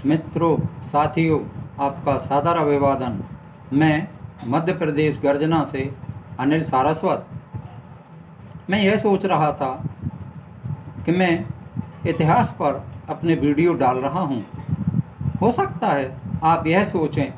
मित्रों, साथियों, आपका सादर अभिवादन। मैं मध्य प्रदेश गर्जना से अनिल सारस्वत। मैं यह सोच रहा था कि मैं इतिहास पर अपने वीडियो डाल रहा हूँ। हो सकता है आप यह सोचें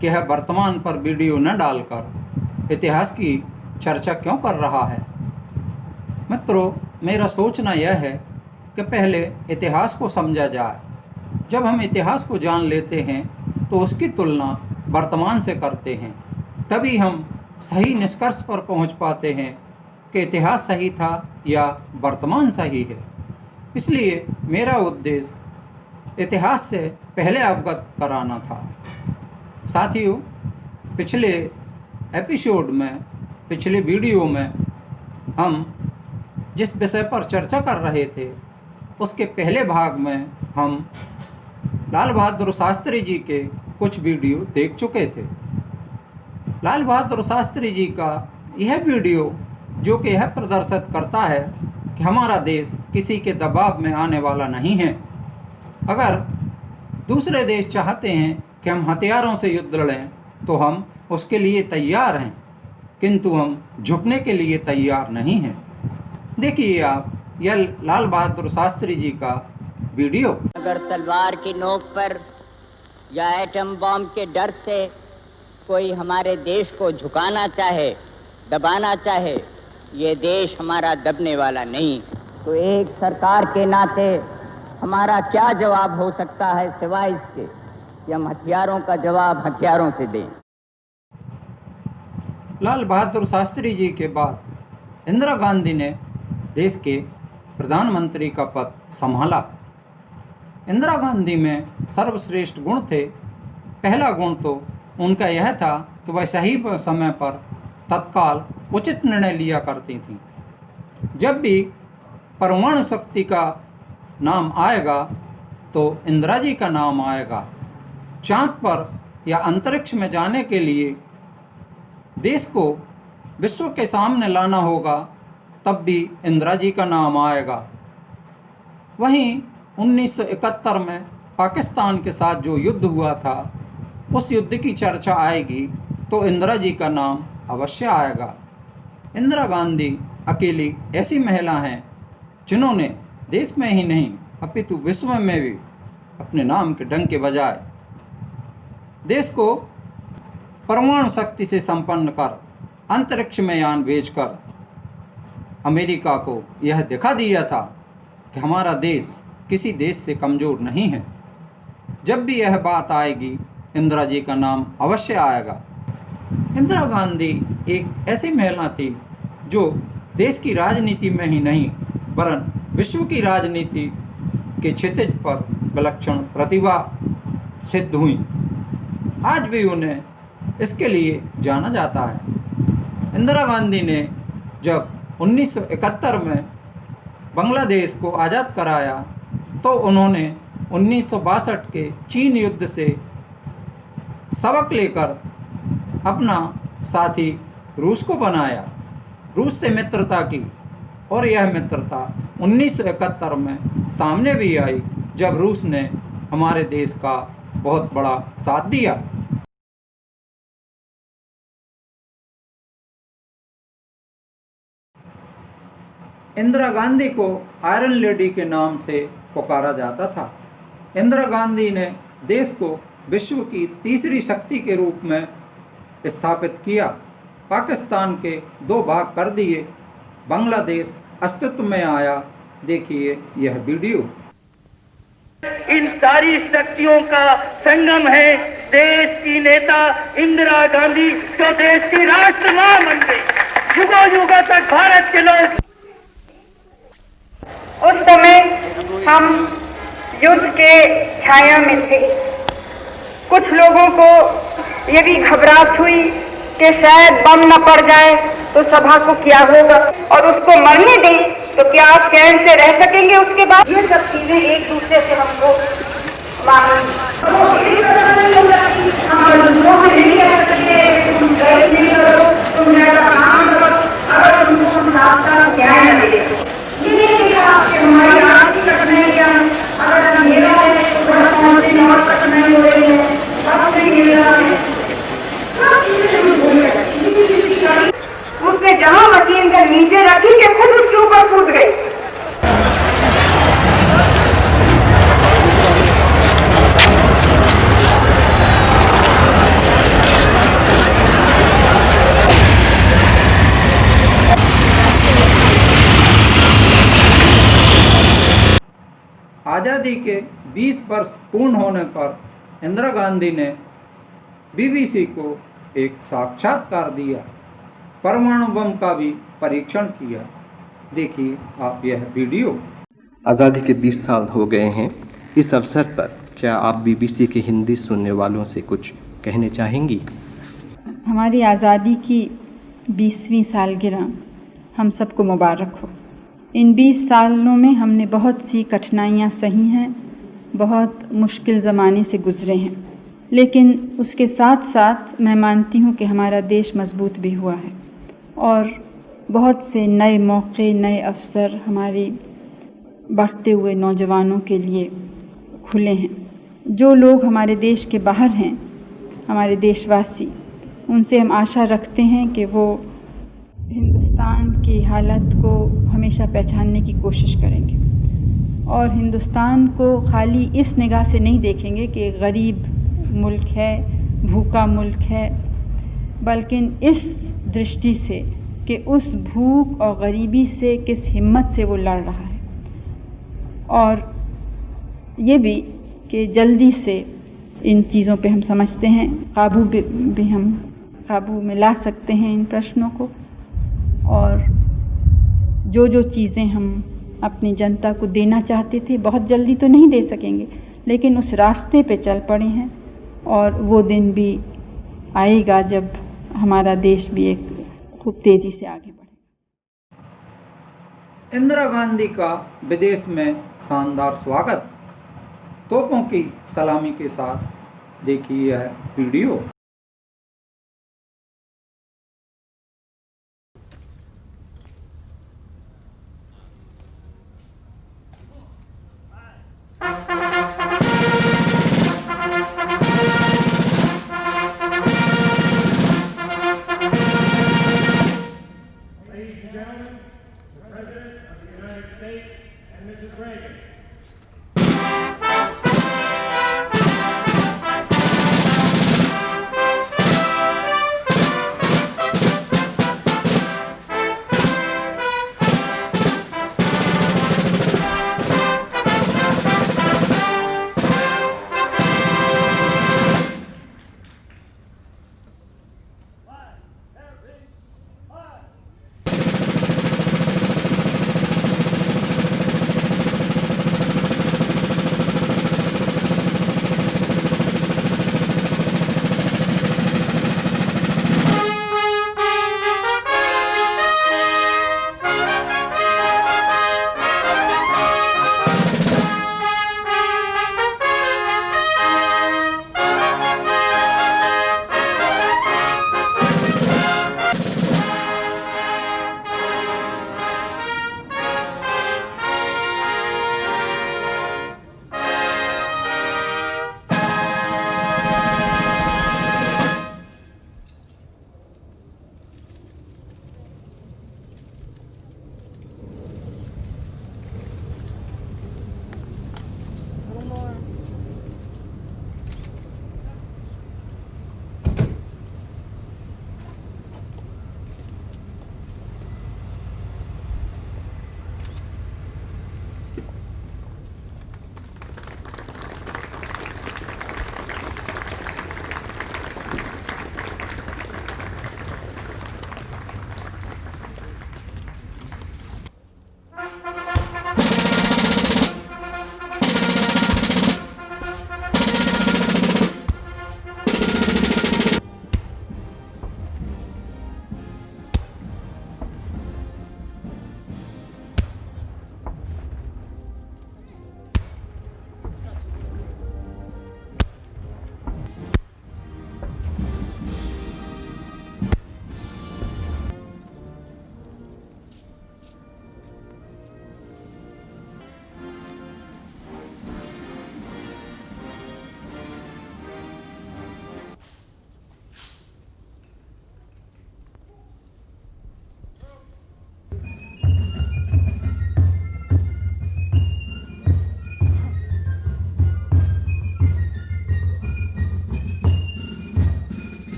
कि यह वर्तमान पर वीडियो न डालकर इतिहास की चर्चा क्यों कर रहा है। मित्रों, मेरा सोचना यह है कि पहले इतिहास को समझा जाए। जब हम इतिहास को जान लेते हैं तो उसकी तुलना वर्तमान से करते हैं, तभी हम सही निष्कर्ष पर पहुंच पाते हैं कि इतिहास सही था या वर्तमान सही है। इसलिए मेरा उद्देश्य इतिहास से पहले अवगत कराना था। साथियों, पिछले एपिसोड में, पिछले वीडियो में हम जिस विषय पर चर्चा कर रहे थे उसके पहले भाग में हम लाल बहादुर शास्त्री जी के कुछ वीडियो देख चुके थे। लाल बहादुर शास्त्री जी का यह वीडियो जो कि यह प्रदर्शित करता है कि हमारा देश किसी के दबाव में आने वाला नहीं है। अगर दूसरे देश चाहते हैं कि हम हथियारों से युद्ध लड़ें तो हम उसके लिए तैयार हैं, किंतु हम झुकने के लिए तैयार नहीं हैं। देखिए आप यह लाल बहादुर शास्त्री जी का वीडियो। अगर तलवार की नोक पर या एटम बॉम्ब के डर से कोई हमारे देश को झुकाना चाहे, दबाना चाहे, ये देश हमारा दबने वाला नहीं। तो एक सरकार के नाते हमारा क्या जवाब हो सकता है सिवाय इसके कि हम हथियारों का जवाब हथियारों से दें। लाल बहादुर शास्त्री जी के बाद इंदिरा गांधी ने देश के प्रधानमंत्री का पद संभाला। इंदिरा गांधी में सर्वश्रेष्ठ गुण थे। पहला गुण तो उनका यह था कि वह सही समय पर तत्काल उचित निर्णय लिया करती थीं। जब भी परमाणु शक्ति का नाम आएगा तो इंदिरा जी का नाम आएगा। चांद पर या अंतरिक्ष में जाने के लिए देश को विश्व के सामने लाना होगा, तब भी इंदिरा जी का नाम आएगा। वहीं 1971 में पाकिस्तान के साथ जो युद्ध हुआ था, उस युद्ध की चर्चा आएगी तो इंदिरा जी का नाम अवश्य आएगा। इंदिरा गांधी अकेली ऐसी महिला हैं जिन्होंने देश में ही नहीं अपितु विश्व में भी अपने नाम के डंके बजाए। देश को परमाणु शक्ति से संपन्न कर अंतरिक्ष में यान भेजकर अमेरिका को यह दिखा दिया था कि हमारा देश किसी देश से कमज़ोर नहीं है। जब भी यह बात आएगी इंदिरा जी का नाम अवश्य आएगा। इंदिरा गांधी एक ऐसी महिला थी जो देश की राजनीति में ही नहीं वरन विश्व की राजनीति के क्षितिज पर विलक्षण प्रतिभा सिद्ध हुई। आज भी उन्हें इसके लिए जाना जाता है। इंदिरा गांधी ने जब 1971 में बांग्लादेश को आज़ाद कराया तो उन्होंने 1962 के चीन युद्ध से सबक लेकर अपना साथी रूस को बनाया, रूस से मित्रता की, और यह मित्रता 1971 में सामने भी आई जब रूस ने हमारे देश का बहुत बड़ा साथ दिया। इंदिरा गांधी को आयरन लेडी के नाम से पुकारा जाता था। इंदिरा गांधी ने देश को विश्व की तीसरी शक्ति के रूप में स्थापित किया। पाकिस्तान के 2 भाग कर दिए, बांग्लादेश अस्तित्व में आया। देखिए यह वीडियो। इन सारी शक्तियों का संगम है देश की नेता इंदिरा गांधी, जो देश की राष्ट्र मां बन गई। युगों युगों तक भारत के लोग उस समय हम युद्ध के छाया में थे। कुछ लोगों को ये भी घबराहट हुई कि शायद बम न पड़ जाए तो सभा को क्या होगा, और उसको मरने दें तो क्या आप चैन से रह सकेंगे उसके बाद। ये सब चीजें एक दूसरे से हमको हमारी नीचे रखी कि खुद उसके ऊपर कूद गई। आज़ादी के 20 वर्ष पूर्ण होने पर इंदिरा गांधी ने बीबीसी को एक साक्षात्कार दिया, परमाणु बम का भी परीक्षण किया। देखिए आप यह वीडियो। आज़ादी के 20 साल हो गए हैं। इस अवसर पर क्या आप बीबीसी के हिंदी सुनने वालों से कुछ कहने चाहेंगी? हमारी आज़ादी की 20वीं सालगिरह हम सबको मुबारक हो। इन 20 सालों में हमने बहुत सी कठिनाइयाँ सही हैं, बहुत मुश्किल ज़माने से गुज़रे हैं, लेकिन उसके साथ साथ मैं मानती हूँ कि हमारा देश मजबूत भी हुआ है और बहुत से नए मौके, नए अवसर हमारी बढ़ते हुए नौजवानों के लिए खुले हैं। जो लोग हमारे देश के बाहर हैं, हमारे देशवासी, उनसे हम आशा रखते हैं कि वो हिंदुस्तान की हालत को हमेशा पहचानने की कोशिश करेंगे और हिंदुस्तान को खाली इस निगाह से नहीं देखेंगे कि गरीब मुल्क है, भूखा मुल्क है, बल्कि इस दृष्टि से कि उस भूख और गरीबी से किस हिम्मत से वो लड़ रहा है, और ये भी कि जल्दी से इन चीज़ों पे हम समझते हैं काबू भी हम काबू में ला सकते हैं इन प्रश्नों को, और जो जो चीज़ें हम अपनी जनता को देना चाहते थे बहुत जल्दी तो नहीं दे सकेंगे, लेकिन उस रास्ते पे चल पड़े हैं और वो दिन भी आएगा जब हमारा देश भी एक खूब तेज़ी से आगे बढ़ेगा। इंदिरा गांधी का विदेश में शानदार स्वागत, तोपों की सलामी के साथ। देखिए यह video.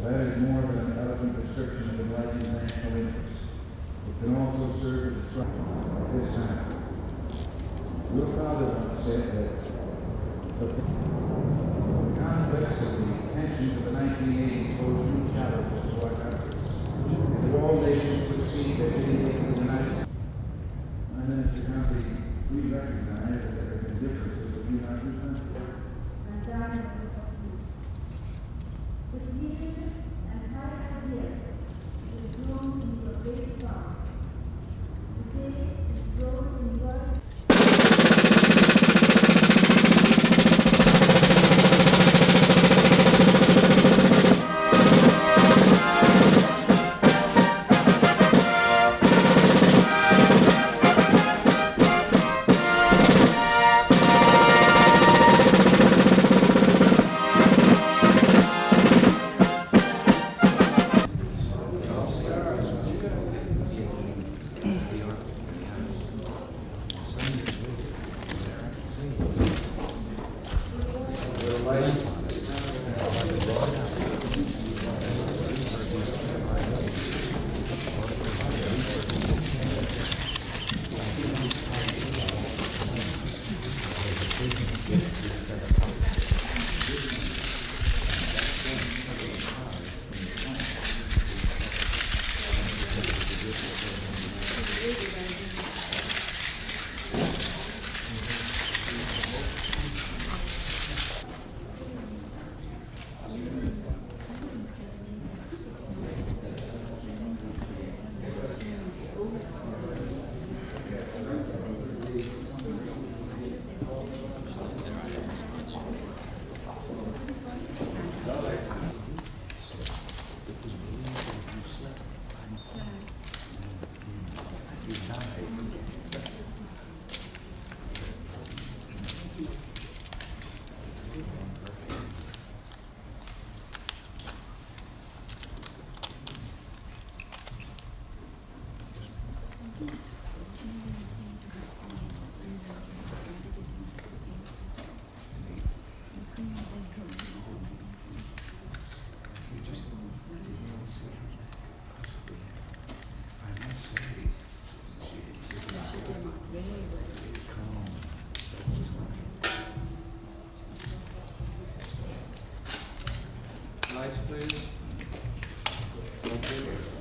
that is more than an eloquent description of enlightened national interests. It can also serve as a triumph at this time. We were proud enough to say that the context of the tensions of the 1980s posed new challenges to our country. And that all nations would see that anything in the United States. My Minister County, we recognize that there have been differences between our two countries.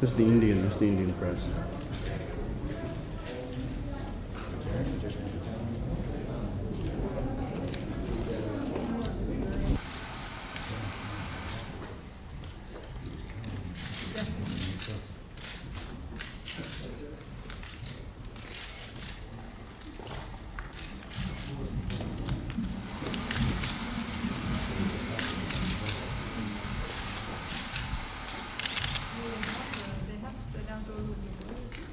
This is the Indian press. They have spread out all over the world.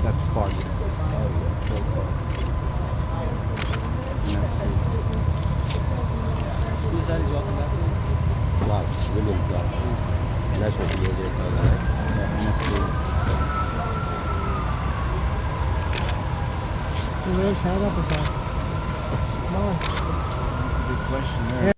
That's part of it. Clark, William Clark. That's what he was there for, right? So where's Shahada Prasad? That's a big question there.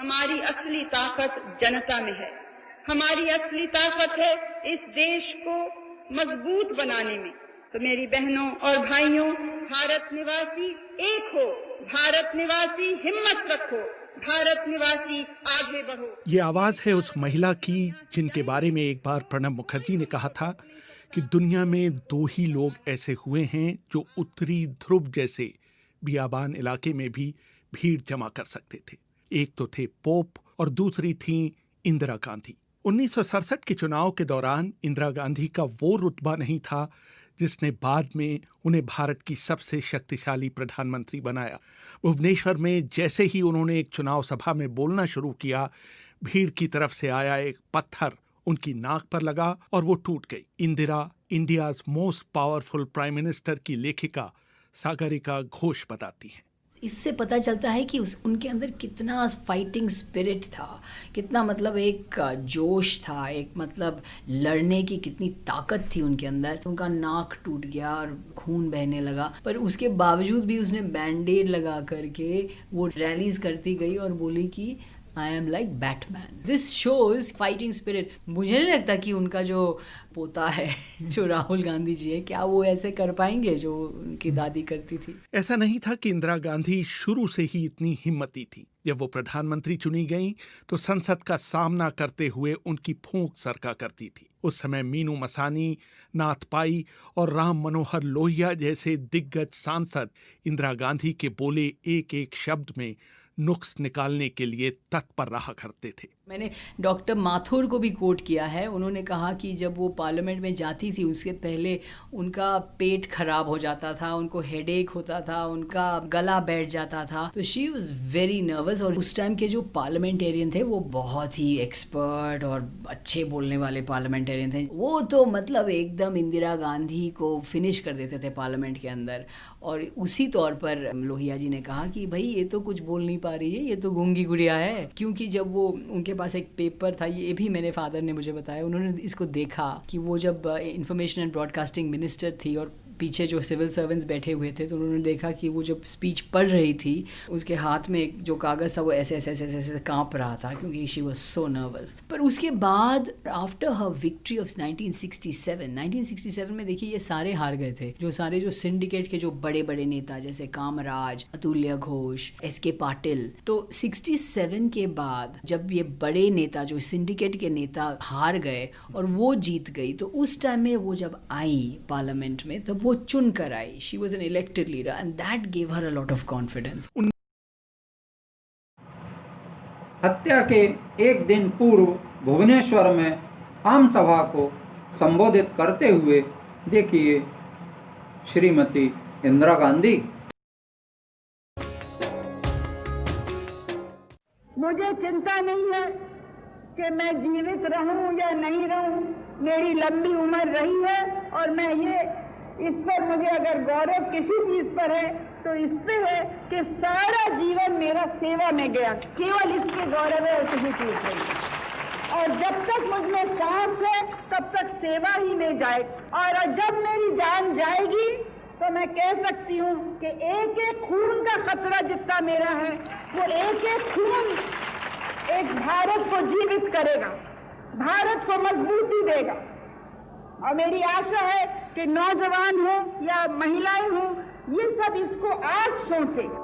हमारी असली ताकत जनता में है। हमारी असली ताकत है इस देश को मजबूत बनाने में। तो मेरी बहनों और भाइयों, भारत निवासी एक हो, भारत निवासी हिम्मत रखो, भारत निवासी आगे बढ़ो। ये आवाज है उस महिला की जिनके बारे में एक बार प्रणब मुखर्जी ने कहा था कि दुनिया में दो ही लोग ऐसे हुए हैं जो उत्तरी ध्रुव जैसे बियाबान इलाके में भी भीड़ जमा कर सकते थे। एक तो थे पोप और दूसरी थी इंदिरा गांधी। 1967 के चुनाव के दौरान इंदिरा गांधी का वो रुतबा नहीं था जिसने बाद में उन्हें भारत की सबसे शक्तिशाली प्रधानमंत्री बनाया। भुवनेश्वर में जैसे ही उन्होंने एक चुनाव सभा में बोलना शुरू किया, भीड़ की तरफ से आया एक पत्थर उनकी नाक पर लगा और वो टूट गई। Indira India's most powerful prime minister की लेखिका सागरिका घोष बताती हैं। इससे पता चलता है कि उनके अंदर कितना फाइटिंग स्पिरिट था, कितना मतलब एक जोश था, एक मतलब लड़ने की कितनी ताकत थी उनके अंदर। उनका नाक टूट गया और खून बहने लगा, पर उसके बावजूद भी उसने बैंडेड लगा करके वो रैलीज करती गई और बोली कि I am like Batman. This shows fighting spirit. मुझे नहीं लगता कि उनका जो पोता है जो राहुल गांधी जी है, क्या वो ऐसे कर पाएंगे जो उनकी दादी करती थी। ऐसा नहीं था कि इंदिरा गांधी शुरू से ही इतनी हिम्मती थी। जब वो प्रधानमंत्री चुनी गईं तो संसद का सामना करते हुए उनकी फूंक सरका करती थी। उस समय मीनू मसानी, नाथ पाई और राम मनोहर लोहिया जैसे दिग्गज सांसद इंदिरा गांधी के बोले एक एक शब्द में नुक्स निकालने के लिए तत्पर रहा करते थे। मैंने डॉक्टर माथुर को भी कोट किया है। उन्होंने कहा कि जब वो पार्लियामेंट में जाती थी उसके पहले उनका पेट खराब हो जाता था, उनको हेडेक होता था, उनका गला बैठ जाता था, तो शी वाज वेरी नर्वस। और उस टाइम के जो पार्लियामेंटेरियन थे वो बहुत ही एक्सपर्ट और अच्छे बोलने वाले पार्लियामेंटेरियन थे। वो तो मतलब एकदम इंदिरा गांधी को फिनिश कर देते थे पार्लियामेंट के अंदर। और उसी तौर पर लोहिया जी ने कहा कि भाई ये तो कुछ बोल नहीं पा रही है, ये तो गूंगी गुड़िया है। क्योंकि जब वो उनके पास एक पेपर था, ये भी मेरे फादर ने मुझे बताया, उन्होंने इसको देखा कि वो जब इंफॉर्मेशन एंड ब्रॉडकास्टिंग मिनिस्टर थी और पीछे जो सिविल सर्वेंट्स बैठे हुए थे, तो उन्होंने देखा कि वो जब स्पीच पढ़ रही थी उसके हाथ में जो कागज़ था वो ऐसे ऐसे ऐसे ऐसे कांप रहा था क्योंकि शी वाज सो नर्वस। पर उसके बाद आफ्टर हर विक्ट्री ऑफ 1967 में देखिए ये सारे हार गए थे, जो सारे जो सिंडिकेट के जो बड़े बड़े नेता जैसे कामराज, अतुल्य घोष, SK पाटिल। तो 67 के बाद जब ये बड़े नेता जो सिंडिकेट के नेता हार गए और वो जीत गई, तो उस टाइम में वो जब आई पार्लियामेंट में तब वो चुन कर आई। She was an elected leader and that gave her a lot of confidence. हत्या के एक दिन पूर्व भुवनेश्वर में आम सभा को संबोधित करते हुए देखिए श्रीमती इंदिरा गांधी। मुझे चिंता नहीं है कि मैं जीवित रहूं या नहीं रहूं, मेरी लंबी उम्र रही है और मैं ये इस पर मुझे अगर गौरव किसी चीज पर है तो इस पे है कि सारा जीवन मेरा सेवा में गया, केवल इस पे गौरव है और किसी चीज पे नहीं। और जब तक मुझ में सांस है तब तक सेवा ही में जाए, और जब मेरी जान जाएगी तो मैं कह सकती हूँ कि एक एक खून का खतरा जितना मेरा है वो एक एक खून एक भारत को जीवित करेगा, भारत को मजबूती देगा। और मेरी आशा है कि नौजवान हो या महिलाएं हो, ये सब इसको आज सोचें।